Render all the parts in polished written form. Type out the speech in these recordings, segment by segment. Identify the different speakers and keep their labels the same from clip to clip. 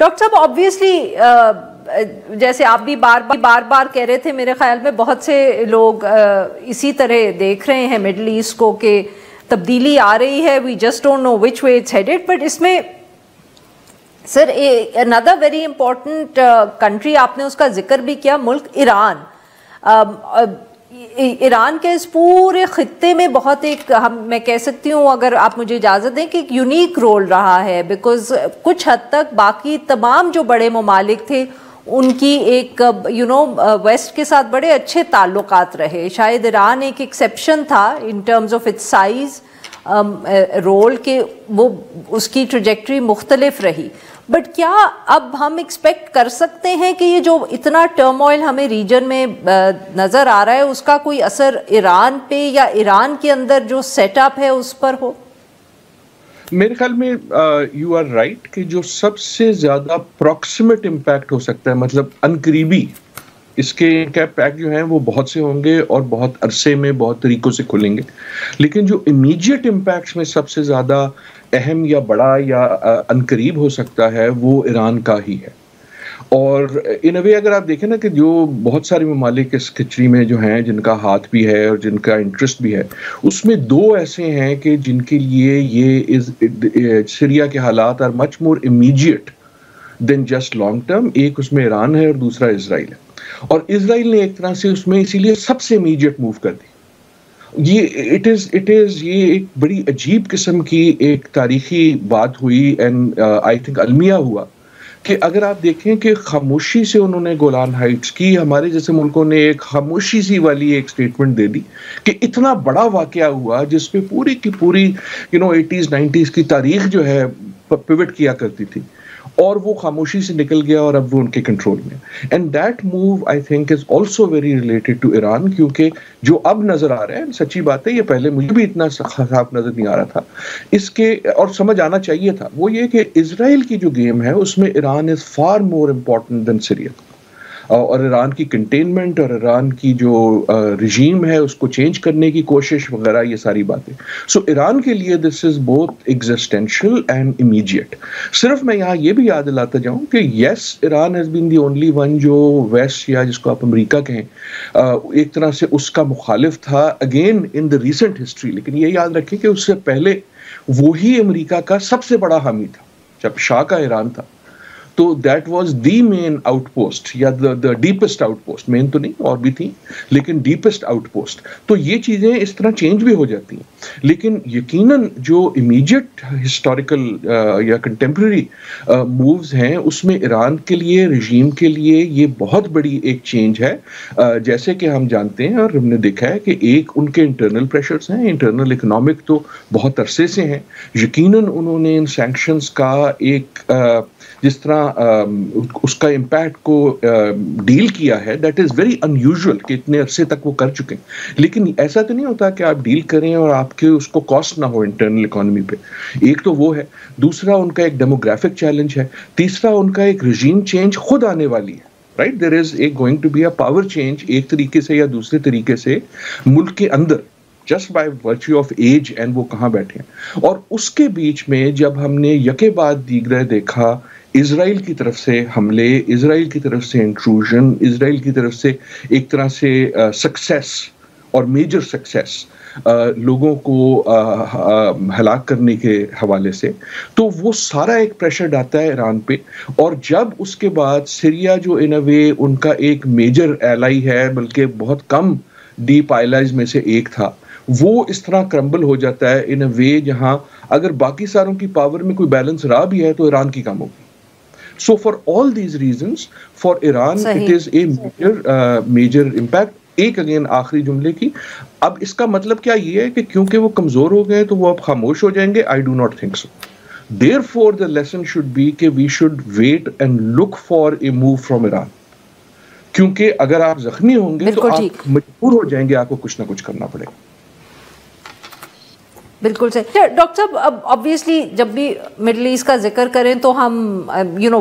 Speaker 1: Doctor صاحب obviously جیسے آپ بھی بار بار کہہ رہے تھے، میرے خیال میں بہت سے لوگ اسی طرح دیکھ رہے ہیں مڈل ایسٹ کو کہ تبدیلی آ رہی ہے، we just don't know which way it's headed. But اس میں sir another very important country آپ نے اس کا ذکر بھی کیا، ملک ایران. ایران کے اس پورے خطے میں بہت میں کہہ سکتی ہوں، اگر آپ مجھے اجازت دیں، کہ ایک یونیک رول رہا ہے، بیکاز کچھ حد تک باقی تمام جو بڑے ممالک تھے ان کی ایک ویسٹ کے ساتھ بڑے اچھے تعلقات رہے. شاید ایران ایک ایکسیپشن تھا in terms of its size role, کہ وہ اس کی ٹریجیکٹری مختلف رہی. بٹ کیا اب ہم ایکسپیکٹ کر سکتے ہیں کہ یہ جو اتنا ٹرموائل ہمیں ریجن میں نظر آ رہا ہے، اس کا کوئی اثر ایران پہ یا ایران کے اندر جو سیٹ اپ ہے اس پر ہو؟
Speaker 2: میرے خیال میں یو آر رائٹ کہ جو سب سے زیادہ پروکسیمیٹ امپیکٹ ہو سکتا ہے، مطلب انقریبی، اس کے امپیکٹ جو ہیں وہ بہت سے ہوں گے اور بہت عرصے میں بہت طریقوں سے کھلیں گے. لیکن جو امیڈیٹ امپیکٹس میں سب سے زیادہ اہم یا بڑا یا انقریب ہو سکتا ہے وہ ایران کا ہی ہے. اور ان اے وے اگر آپ دیکھیں نا کہ جو بہت سارے ممالک اس کھچڑی میں جو ہیں، جن کا ہاتھ بھی ہے اور جن کا انٹرسٹ بھی ہے، اس میں دو ایسے ہیں کہ جن کے لیے یہ سیریا کے حالات are much more immediate than just long term. ایک اس میں ایران ہے اور دوسرا اسرائیل ہے. اور اسرائیل نے ایک طرح سے اس میں اسی لیے سب سے امیڈیٹ موو کر دی. یہ ایک بڑی عجیب قسم کی ایک تاریخی بات ہوئی، اینڈ آئی تھنک المیہ ہوا، کہ اگر آپ دیکھیں کہ خاموشی سے انہوں نے گولان ہائٹس کی، ہمارے جیسے ملکوں نے ایک خاموشی سی والی ایک سٹیٹمنٹ دے دی کہ اتنا بڑا واقعہ ہوا جس پہ پوری کی پوری 80s 90s کی تاریخ جو ہے پیوٹ کیا کرتی تھی، اور وہ خاموشی سے نکل گیا اور اب وہ ان کے کنٹرول میں. And that move I think is also very related to Iran, کیونکہ جو اب نظر آ رہا ہے، سچی بات ہے یہ پہلے مجھے بھی اتنا صاف نظر نہیں آ رہا تھا اس کے، اور سمجھ آنا چاہیے تھا، وہ یہ کہ اسرائیل کی جو گیم ہے اس میں Iran is far more important than Syria. اور ایران کی کنٹینمنٹ اور ایران کی جو رجیم ہے اس کو چینج کرنے کی کوشش وغیرہ، یہ ساری باتیں. سو ایران کے لیے this is both existential and immediate. صرف میں یہاں یہ بھی یاد دلاتا جاؤں کہ yes, Iran has been the only one جو ویسٹ یا جس کو آپ امریکہ کہیں ایک طرح سے اس کا مخالف تھا again in the recent history. لیکن یہ یاد رکھیں کہ اس سے پہلے وہی امریکہ کا سب سے بڑا حامی تھا جب شاہ کا ایران تھا. تو that was the main outpost یا the deepest outpost. Main تو نہیں، اور بھی تھیں لیکن ڈیپسٹ آؤٹ پوسٹ. تو یہ چیزیں اس طرح چینج بھی ہو جاتی ہیں. لیکن یقیناً جو امیڈیٹ ہسٹوریکل یا کنٹمپرری مووز ہیں اس میں ایران کے لیے، رژیم کے لیے یہ بہت بڑی ایک چینج ہے. جیسے کہ ہم جانتے ہیں اور ہم نے دیکھا ہے کہ ایک ان کے انٹرنل پریشرز ہیں، انٹرنل اکنامک تو بہت عرصے سے ہیں. یقیناً انہوں نے ان سینکشنز کا ایک جس طرح اس کا امپیکٹ کو ڈیل کیا ہے، that is very in usual کہ اتنے عرصے تک وہ کر چکے ہیں. لیکن ایسا تو نہیں ہوتا کہ آپ ڈیل کریں اور آپ کے اس کو کاسٹ نہ ہو انٹرنل اکانومی پہ. ایک تو وہ ہے، دوسرا ان کا ایک ڈیموگرافک چیلنج ہے، تیسرا ان کا ایک رژیم چینج خود آنے والی ہے. Right, there is going to be a power change ایک طریقے سے یا دوسرے طریقے سے ملک کے اندر، just by virtue of age and وہ کہاں بیٹھے ہیں. اور اس کے بیچ میں جب ہم نے یکے بعد دیگرے دیکھا، اسرائیل کی طرف سے حملے، اسرائیل کی طرف سے انٹروژن، اسرائیل کی طرف سے ایک طرح سے سکسیس اور میجر سکسیس لوگوں کو ہلاک کرنے کے حوالے سے، تو وہ سارا ایک پریشر ڈالتا ہے ایران پہ. اور جب اس کے بعد سیریا جو ان اے وے ان کا ایک میجر ایلائی ہے، بلکہ بہت کم ڈیپ آئلائز میں سے ایک تھا، وہ اس طرح کرمبل ہو جاتا ہے ان اے وے جہاں اگر باقی ساروں کی پاور میں کوئی بیلنس رہا بھی ہے تو ایران کی کم ہوگی. So for all these reasons, for Iran, it is a major impact. ایک اگین آخری جملے کی، اب اس کا مطلب کیا یہ ہے کہ کیونکہ وہ کمزور ہو گئے تو وہ اب خاموش ہو جائیں گے؟ I do not think so. Therefore, the lesson should be کہ we should wait and look for a move from Iran. کیونکہ اگر آپ زخمی ہوں گے تو آپ مجبور ہو جائیں گے، آپ کو کچھ نہ کچھ کرنا پڑے گا.
Speaker 1: بالکل صحیح. ڈاکٹر صاحب، اب آبویسلی جب بھی مڈل ایسٹ کا ذکر کریں تو ہم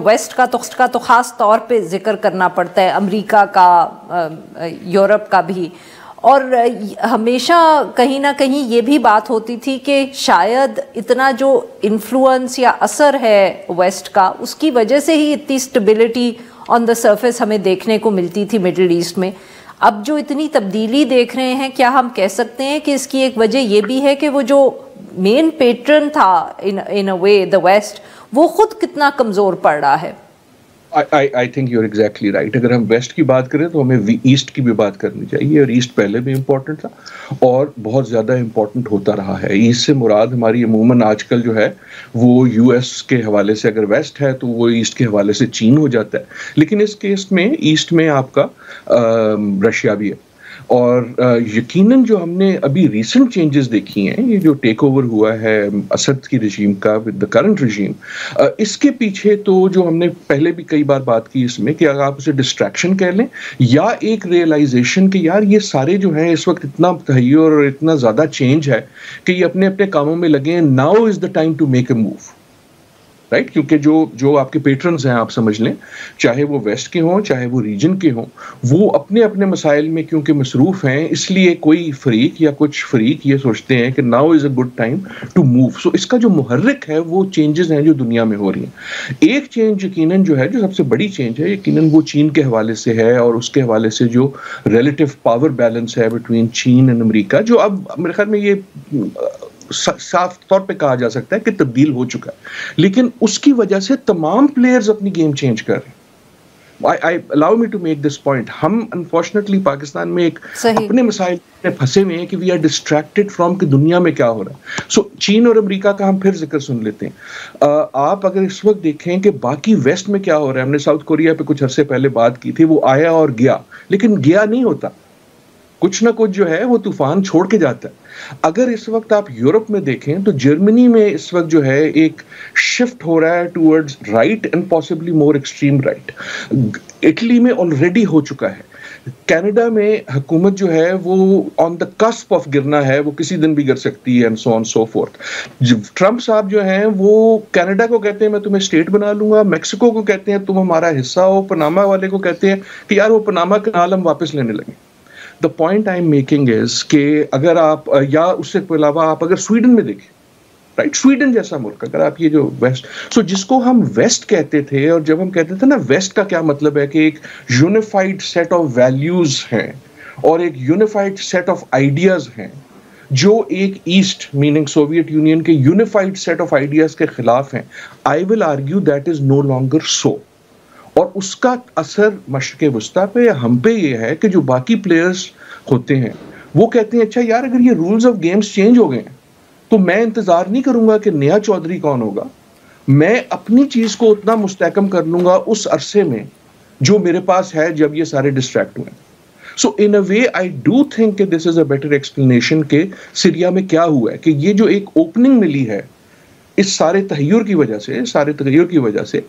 Speaker 1: ویسٹ کا تو خاص طور پہ ذکر کرنا پڑتا ہے، امریکہ کا، یورپ کا بھی. اور ہمیشہ کہیں نہ کہیں یہ بھی بات ہوتی تھی کہ شاید اتنا جو انفلوئنس یا اثر ہے ویسٹ کا، اس کی وجہ سے ہی اتنی اسٹیبلٹی آن دا سرفیس ہمیں دیکھنے کو ملتی تھی مڈل ایسٹ میں. اب جو اتنی تبدیلی دیکھ رہے ہیں، کیا ہم کہہ سکتے ہیں کہ اس کی ایک وجہ یہ بھی ہے کہ وہ جو مین پیٹرن تھا ان اے وے دا ویسٹ، وہ خود کتنا کمزور پڑ رہا ہے؟
Speaker 2: I think you're exactly right. اگر ہم ویسٹ کی بات کریں تو ہمیں ایسٹ کی بھی بات کرنی چاہیے، اور ایسٹ پہلے بھی امپورٹنٹ تھا اور بہت زیادہ امپورٹنٹ ہوتا رہا ہے. ایسٹ سے مراد ہماری عموماً آج کل جو ہے وہ یو ایس کے حوالے سے، اگر ویسٹ ہے تو وہ ایسٹ کے حوالے سے چین ہو جاتا ہے، لیکن اس کیس میں ایسٹ میں آپ کا رشیا بھی ہے. اور یقیناً جو ہم نے ابھی ریسنٹ چینجز دیکھی ہیں، یہ جو ٹیک اوور ہوا ہے اسد کی رجیم کا ود دا کرنٹ رجیم، اس کے پیچھے تو جو ہم نے پہلے بھی کئی بار بات کی اس میں کہ اگر آپ اسے ڈسٹریکشن کہہ لیں یا ایک ریئلائزیشن کہ یار یہ سارے جو ہیں اس وقت اتنا تغیر اور اتنا زیادہ چینج ہے کہ یہ اپنے اپنے کاموں میں لگے ہیں، now is the time to make a move, right? کیونکہ جو آپ کے پیٹرنز ہیں آپ سمجھ لیں، چاہے وہ ویسٹ کے ہوں چاہے وہ ریجن کے ہوں، وہ اپنے اپنے مسائل میں کیونکہ مصروف ہیں، اس لیے کوئی فریق یا کچھ فریق یہ سوچتے ہیں کہ now is a good time to move. So اس کا جو محرک ہے وہ چینجز ہیں جو دنیا میں ہو رہی ہیں. ایک چینج یقیناً جو ہے، جو سب سے بڑی چینج ہے، یقیناً وہ چین کے حوالے سے ہے، اور اس کے حوالے سے جو ریلیٹو پاور بیلنس ہے بٹوین چین اینڈ امریکہ، جو اب میرے خیال میں یہ صاف طور پہ کہا جا سکتا ہے کہ تبدیل ہو چکا ہے، لیکن اس کی وجہ سے تمام پلیئرز اپنی گیم چینج کر رہے ہیں. allow me to make this point. ہم انفارچونیٹلی پاکستان میں ایک اپنے مسائل میں پھنسے ہوئے ہیں کہ وی آر ڈسٹریکٹڈ فرام کہ دنیا میں کیا ہو رہا ہے. سو چین اور امریکہ کا ہم پھر ذکر سن لیتے ہیں. آپ اگر اس وقت دیکھیں کہ باقی ویسٹ میں کیا ہو رہا ہے، ہم نے ساؤتھ کوریا پہ کچھ عرصے پہلے بات کی تھی، وہ آیا اور گیا، لیکن گیا نہیں ہوتا، کچھ نہ کچھ جو ہے وہ طوفان چھوڑ کے جاتا ہے. اگر اس وقت آپ یورپ میں دیکھیں تو جرمنی میں اس وقت جو ہے ایک شفٹ ہو رہا ہے towards right and possibly more extreme right. Italy میں آلریڈی ہو چکا ہے. کینیڈا میں حکومت جو ہے وہ آن دا کسپ آف گرنا ہے، وہ کسی دن بھی گر سکتی ہے and so on so forth. Trump صاحب جو ہیں وہ کینیڈا کو کہتے ہیں میں تمہیں اسٹیٹ بنا لوں گا، میکسیکو کو کہتے ہیں تم ہمارا حصہ ہو، پناما والے کو کہتے ہیں کہ یار وہ پناما کنال ہم واپس لینے لگے. The point I'm making is کہ اگر آپ یا اس سے علاوہ آپ اگر سویڈن میں دیکھیں، رائٹ، سویڈن جیسا ملک، اگر آپ یہ جو ویسٹ، سو جس کو ہم ویسٹ کہتے تھے، اور جب ہم کہتے تھے نا ویسٹ کا کیا مطلب ہے کہ ایک یونیفائڈ سیٹ آف ویلیوز ہیں اور ایک یونیفائڈ سیٹ آف آئیڈیاز ہیں جو ایک ایسٹ میننگ سوویت یونین کے یونیفائڈ سیٹ آف آئیڈیاز کے خلاف ہیں. I will argue that is no longer so. اور اس کا اثر مشرق وسطیٰ پہ یا ہم پہ یہ ہے کہ جو باقی پلیئرز ہوتے ہیں وہ کہتے ہیں اچھا یار اگر یہ رولز آف گیمز چینج ہو گئے ہیں تو میں انتظار نہیں کروں گا کہ نیا چودھری کون ہوگا، میں اپنی چیز کو اتنا مستحکم کر لوں گا اس عرصے میں جو میرے پاس ہے جب یہ سارے ڈسٹریکٹ ہوئے. سو ان اے وے آئی ڈو تھنک کہ دس از اے بیٹر ایکسپلینیشن کہ سیریا میں کیا ہوا ہے، کہ یہ جو ایک اوپننگ ملی ہے اس سارے تغیر کی وجہ سے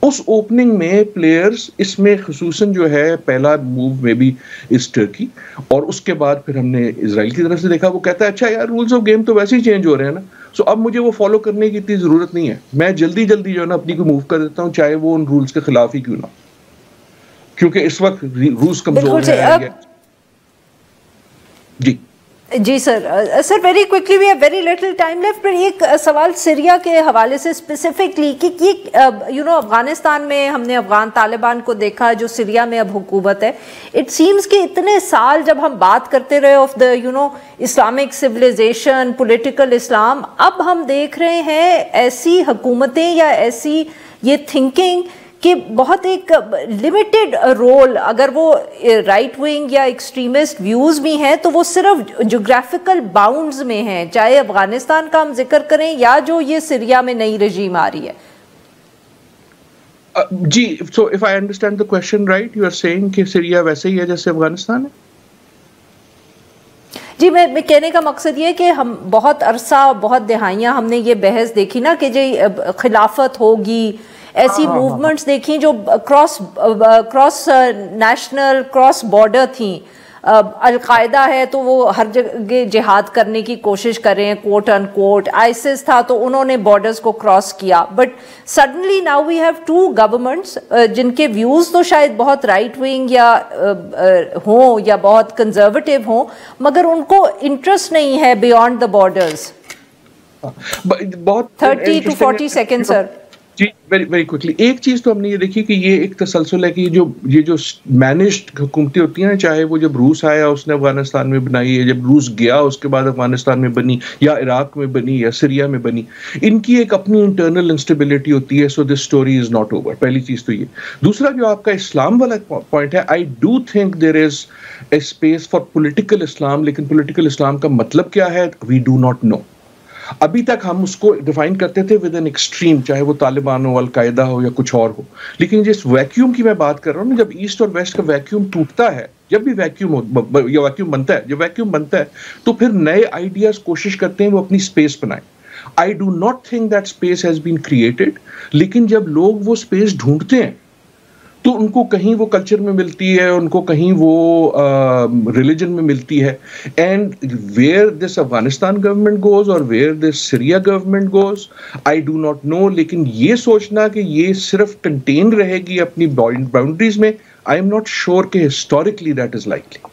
Speaker 2: اس اوپننگ میں پلیئرز، اس میں خصوصاً جو ہے پہلا موو میں بھی اس ٹرکی، اور اس کے بعد پھر ہم نے اسرائیل کی طرف سے دیکھا، وہ کہتا ہے اچھا یار رولز آف گیم تو ویسے ہی چینج ہو رہے ہیں نا، سو اب مجھے وہ فالو کرنے کی اتنی ضرورت نہیں ہے، میں جلدی جو ہے نا اپنی کو موو کر دیتا ہوں، چاہے وہ ان رولز کے خلاف ہی کیوں نہ، کیونکہ اس وقت رولز کمزور ہیں.
Speaker 1: جی sir very quickly we have very little time left. پر ایک سوال سیریا کے حوالے سے اسپیسیفکلی کہ افغانستان میں ہم نے افغان طالبان کو دیکھا جو سیریا میں اب حکومت ہے. اٹ سیمز کہ اتنے سال جب ہم بات کرتے رہے of the Islamic civilization, political Islam, اب ہم دیکھ رہے ہیں ایسی حکومتیں یا ایسی یہ تھنکنگ کہ بہت ایک لمیٹڈ رول، اگر وہ رائٹ ونگ یا ایکسٹریمسٹ ویوز بھی ہیں تو وہ صرف جغرافیکل باؤنڈز میں ہیں، چاہے افغانستان کا ہم ذکر کریں یا جو یہ سیریا میں نئی رجیم آ رہی ہے.
Speaker 2: جی so if I understand the question right, you are seeing کہ سیریا ویسے ہی ہے جیسے افغانستان ہے.
Speaker 1: جی میں کہنے کا مقصد یہ کہ ہم بہت عرصہ، بہت دہائیاں ہم نے یہ بحث دیکھی نا کہ جی خلافت ہوگی، ایسی موومنٹس دیکھیں جو کراس نیشنل، کراس بارڈر تھیں. القاعدہ ہے تو وہ ہر جگہ جہاد کرنے کی کوشش کریں کوٹ ان کوٹ. آئیسس تھا تو انہوں نے بارڈرز کو کراس کیا. But suddenly now we have two governments جن کے ویوز تو شاید بہت رائٹ ونگ یا ہوں یا بہت کنزرویٹو ہوں, مگر ان کو انٹرسٹ نہیں ہے بیونڈ دا بارڈرز.
Speaker 2: بہت
Speaker 1: 30 to 40 سیکنڈ سر.
Speaker 2: جی ویری ویری کوئکلی. ایک چیز تو ہم نے یہ دیکھی کہ یہ ایک تسلسل ہے کہ یہ جو مینجڈ حکومتیں ہوتی ہیں, چاہے وہ جب روس آیا اس نے افغانستان میں بنائی ہے, جب روس گیا اس کے بعد افغانستان میں بنی, یا عراق میں بنی, یا سیریا میں بنی, ان کی ایک اپنی انٹرنل انسٹیبلٹی ہوتی ہے. So this story is not over. پہلی چیز تو یہ. دوسرا جو آپ کا اسلام والا پوائنٹ ہے, I do think there is a space for political Islam. لیکن پولیٹیکل اسلام کا مطلب کیا ہے, وی ڈو ناٹ نو. ابھی تک ہم اس کو ڈیفائن کرتے تھے ود این ایکسٹریم, چاہے وہ طالبان ہو, القاعدہ ہو, یا کچھ اور ہو. لیکن جس ویکیوم کی میں بات کر رہا ہوں نا, جب ایسٹ اور ویسٹ کا ویکیوم ٹوٹتا ہے, جب بھی ویکیوم ہو یا ویکیوم بنتا ہے, جب ویکیوم بنتا ہے تو پھر نئے آئیڈیاز کوشش کرتے ہیں وہ اپنی اسپیس بنائیں. آئی do not think that space has been created. لیکن جب لوگ وہ اسپیس ڈھونڈتے ہیں تو ان کو کہیں وہ کلچر میں ملتی ہے, ان کو کہیں وہ ریلیجن میں ملتی ہے. And where this Afghanistan government goes اور where this Syria government goes, I do not know. لیکن یہ سوچنا کہ یہ صرف کنٹین رہے گی اپنی باؤنڈریز میں, آئی ایم ناٹ شیور کہ ہسٹوریکلی دیٹ از لائکلی.